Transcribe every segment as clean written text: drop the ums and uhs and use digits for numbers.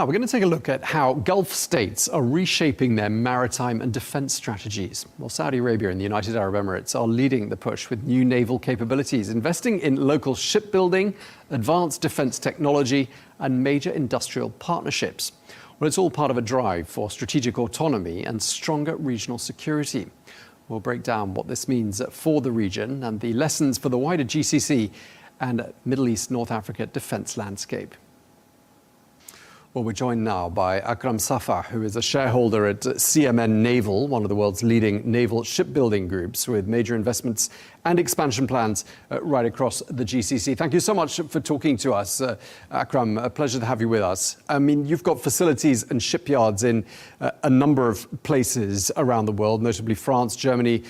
Now, we're going to take a look at how Gulf states are reshaping their maritime and defense strategies. Well, Saudi Arabia and the United Arab Emirates are leading the push with new naval capabilities, investing in local shipbuilding, advanced defense technology, and major industrial partnerships. Well, it's all part of a drive for strategic autonomy and stronger regional security. We'll break down what this means for the region and the lessons for the wider GCC and Middle East North Africa defense landscape. Well, we're joined now by Akram Safa, who is a shareholder at CMN NAVAL, one of the world's leading naval shipbuilding groups with major investments and expansion plans right across the GCC. Thank you so much for talking to us, Akram. A pleasure to have you with us. I mean, you've got facilities and shipyards in a number of places around the world, notably France, Germany,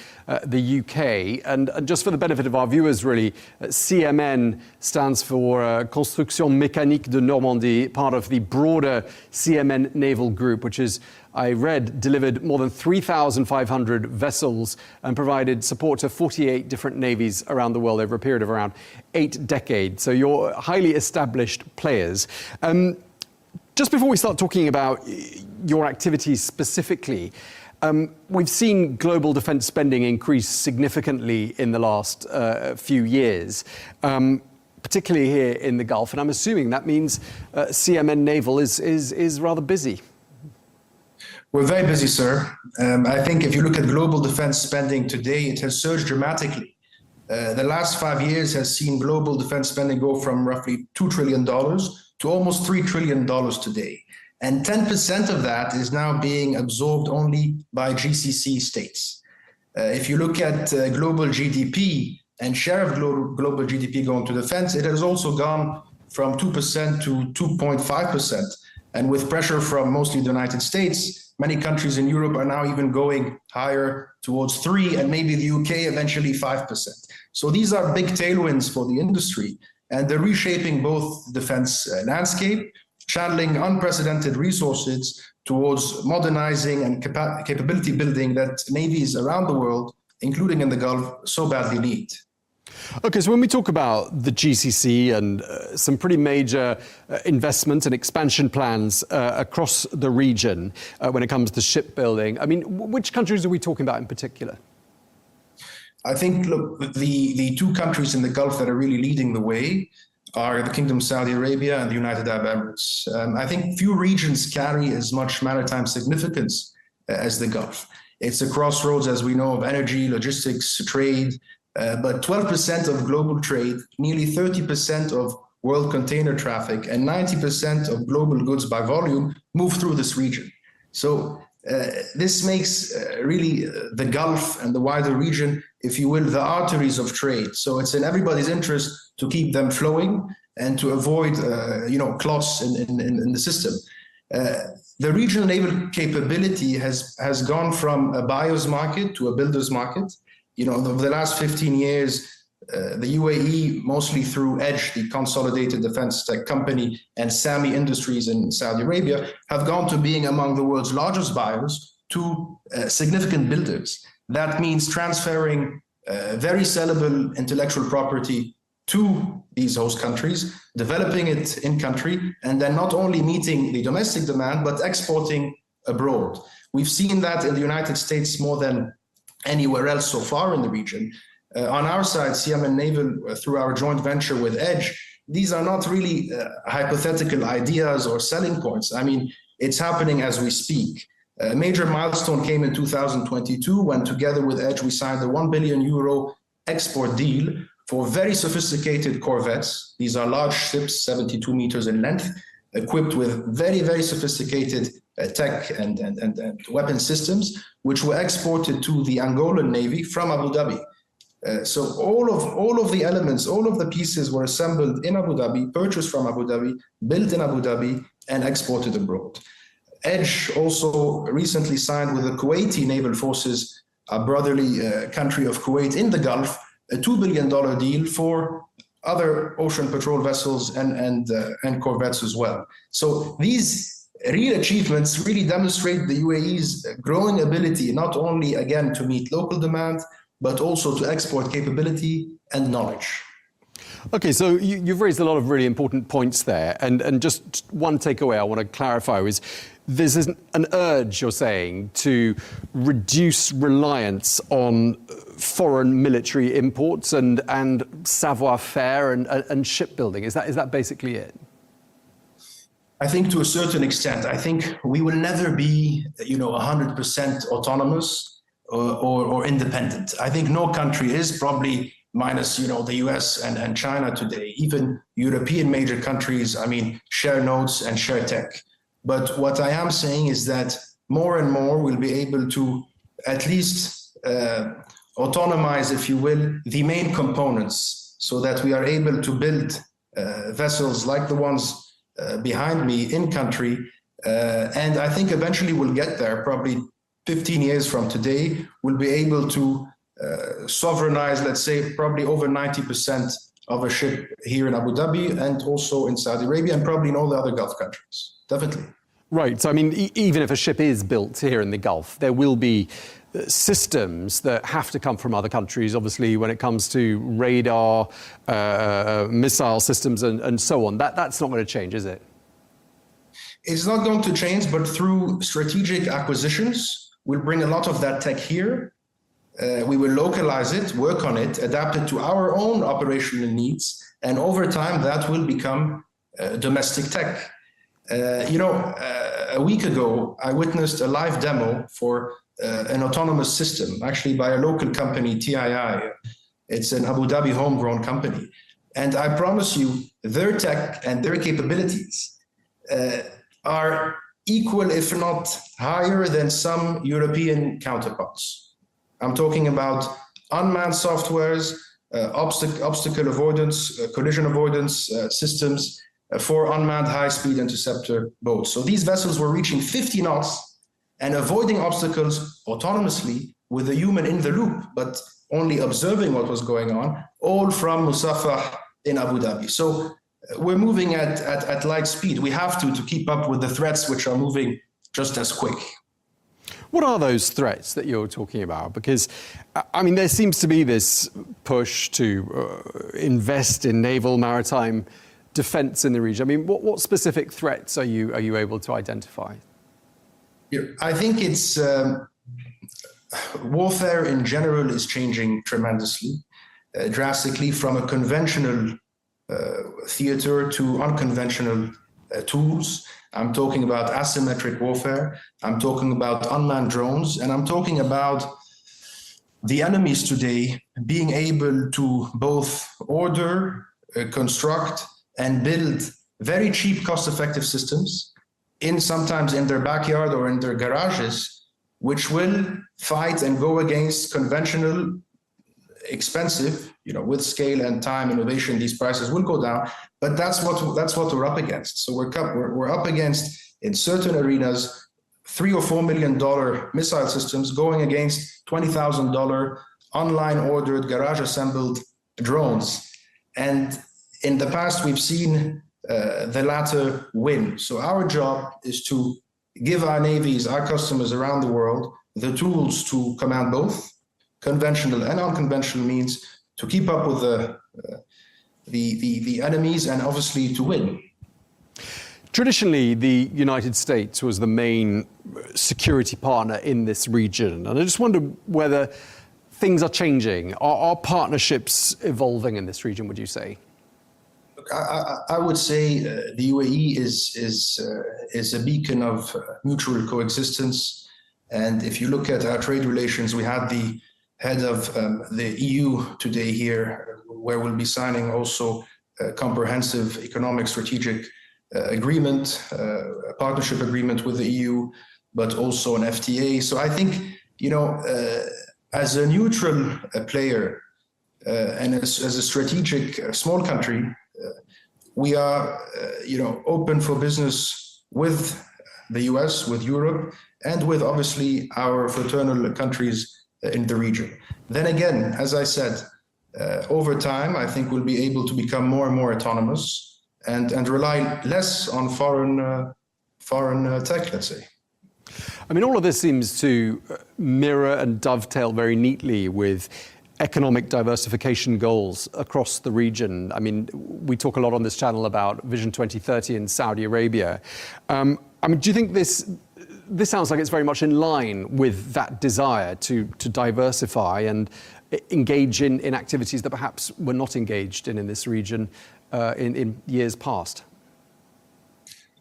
the UK. And just for the benefit of our viewers, really, CMN stands for Construction Mécanique de Normandie, part of the broader CMN Naval Group, which is, I read, delivered more than 3,500 vessels and provided support to 48 different navies around the world over a period of around 8 decades. So you're highly established players. Just before we start talking about your activities specifically, we've seen global defense spending increase significantly in the last few years, particularly here in the Gulf. And I'm assuming that means CMN Naval is rather busy. We're very busy, sir. I think if you look at global defense spending today, it has surged dramatically. The last 5 years has seen global defense spending go from roughly $2 trillion to almost $3 trillion today. And 10% of that is now being absorbed only by GCC states. If you look at global GDP and share of global GDP going to defense, it has also gone from 2% to 2.5%. And with pressure from mostly the United States, many countries in Europe are now even going higher towards 3%, and maybe the UK eventually 5%. So these are big tailwinds for the industry, and they're reshaping both defense landscape, channeling unprecedented resources towards modernizing and capability building that navies around the world, including in the Gulf, so badly need. Okay, so when we talk about the GCC and some pretty major investment and expansion plans across the region when it comes to shipbuilding, I mean, which countries are we talking about in particular? I think, look, the two countries in the Gulf that are really leading the way are the Kingdom of Saudi Arabia and the United Arab Emirates. I think few regions carry as much maritime significance as the Gulf. It's a crossroads, as we know, of energy, logistics, trade, but 12% of global trade, nearly 30% of world container traffic, and 90% of global goods by volume move through this region. So this makes really the Gulf and the wider region, if you will, the arteries of trade. So it's in everybody's interest to keep them flowing and to avoid, clots in the system. The regional naval capability has gone from a buyer's market to a builder's market. Over the last 15 years, the UAE, mostly through Edge, the consolidated defense tech company, and Sami Industries in Saudi Arabia, have gone to being among the world's largest buyers to significant builders. That means transferring very sellable intellectual property to these host countries, developing it in country, and then not only meeting the domestic demand, but exporting abroad. We've seen that in the United States more than anywhere else so far in the region. On our side, CMN Naval, through our joint venture with Edge, these are not really hypothetical ideas or selling points. I mean, it's happening as we speak. A major milestone came in 2022 when, together with Edge, we signed a €1 billion export deal for very sophisticated corvettes. These are large ships, 72 meters in length, equipped with very, very sophisticated tech and weapon systems, which were exported to the Angolan Navy from Abu Dhabi. So all of the elements, all of the pieces were assembled in Abu Dhabi, purchased from Abu Dhabi, built in Abu Dhabi, and exported abroad. Edge also recently signed with the Kuwaiti Naval Forces, a brotherly country of Kuwait in the Gulf, a $2 billion deal for other ocean patrol vessels and corvettes as well. So these real achievements really demonstrate the UAE's growing ability, not only, again, to meet local demand, but also to export capability and knowledge. Okay, so you've raised a lot of really important points there, and just one takeaway I want to clarify is there's an urge, you're saying, to reduce reliance on foreign military imports and savoir-faire and shipbuilding. Is that basically it? I think to a certain extent. I think we will never be, 100% autonomous or independent. I think no country is, probably minus, the US and China today. Even European major countries, share nodes and share tech. But what I am saying is that more and more we'll be able to at least autonomize, if you will, the main components, so that we are able to build vessels like the ones behind me in country. And I think eventually we'll get there, probably 15 years from today, we'll be able to sovereignize, let's say, probably over 90% of a ship here in Abu Dhabi and also in Saudi Arabia and probably in all the other Gulf countries. Definitely. Right. So, even if a ship is built here in the Gulf, there will be systems that have to come from other countries, obviously, when it comes to radar, missile systems and so on. That's not going to change, is it? It's not going to change, but through strategic acquisitions, we'll bring a lot of that tech here. We will localize it, work on it, adapt it to our own operational needs, and over time that will become domestic tech. A week ago, I witnessed a live demo for an autonomous system, actually by a local company, TII. It's an Abu Dhabi homegrown company. And I promise you, their tech and their capabilities are equal, if not higher, than some European counterparts. I'm talking about unmanned softwares, obstacle avoidance, collision avoidance systems for unmanned high-speed interceptor boats. So these vessels were reaching 50 knots and avoiding obstacles autonomously with a human in the loop, but only observing what was going on, all from Safa in Abu Dhabi. So we're moving at light speed. We have to keep up with the threats which are moving just as quick. What are those threats that you're talking about? Because, there seems to be this push to invest in naval maritime defense in the region. What specific threats are you able to identify? I think it's warfare in general is changing tremendously, drastically, from a conventional theater to unconventional tools. I'm talking about asymmetric warfare. I'm talking about unmanned drones, and I'm talking about the enemies today being able to both order, construct, and build very cheap, cost-effective systems sometimes in their backyard or in their garages, which will fight and go against conventional, expensive, with scale and time innovation, these prices will go down. But that's what we're up against. So we're up against, in certain arenas, $3 or $4 million missile systems going against $20,000 online ordered, garage assembled drones. And in the past, we've seen the latter win. So our job is to give our navies, our customers around the world, the tools to command both conventional and unconventional means, to keep up with the enemies and obviously to win. Traditionally, the United States was the main security partner in this region. And I just wonder whether things are changing. Are partnerships evolving in this region, would you say? I would say the UAE is a beacon of mutual coexistence. And if you look at our trade relations, we had the head of the EU today here, where we'll be signing also a comprehensive economic strategic agreement, a partnership agreement with the EU, but also an FTA. So I think, as a neutral player and as a strategic small country, we are, open for business with the US, with Europe, and with obviously our fraternal countries in the region. Then again, as I said, over time, I think we'll be able to become more and more autonomous and rely less on foreign tech, let's say. All of this seems to mirror and dovetail very neatly with economic diversification goals across the region? I mean, we talk a lot on this channel about Vision 2030 in Saudi Arabia. I mean, do you think this sounds like it's very much in line with that desire to diversify and engage in activities that perhaps were not engaged in this region in years past?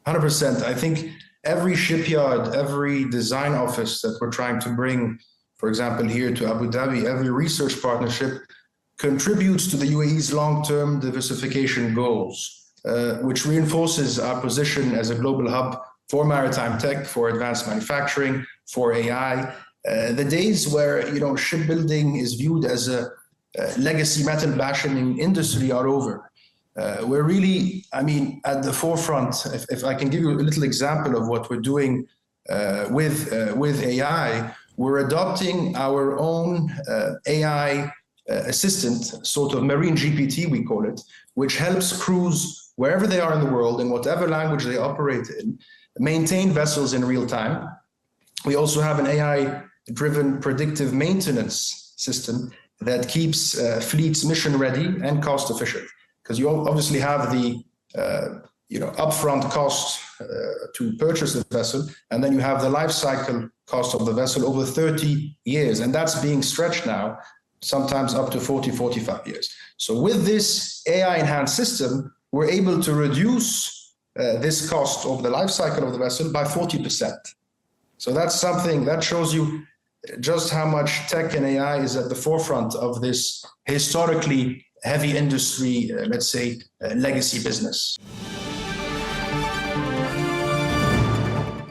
100%. I think every shipyard, every design office that we're trying to bring, for example, here to Abu Dhabi, every research partnership contributes to the UAE's long-term diversification goals, which reinforces our position as a global hub for maritime tech, for advanced manufacturing, for AI. The days where shipbuilding is viewed as a legacy metal bashing industry are over. We're really, at the forefront. If I can give you a little example of what we're doing with AI, we're adopting our own AI assistant, sort of marine GPT, we call it, which helps crews wherever they are in the world, in whatever language they operate in, maintain vessels in real time. We also have an AI-driven predictive maintenance system that keeps fleets mission ready and cost efficient. Because you obviously have the upfront cost to purchase the vessel, and then you have the life cycle cost of the vessel over 30 years, and that's being stretched now, sometimes up to 40, 45 years. So with this AI-enhanced system, we're able to reduce this cost over the life cycle of the vessel by 40%. So that's something that shows you just how much tech and AI is at the forefront of this historically heavy industry, let's say, legacy business.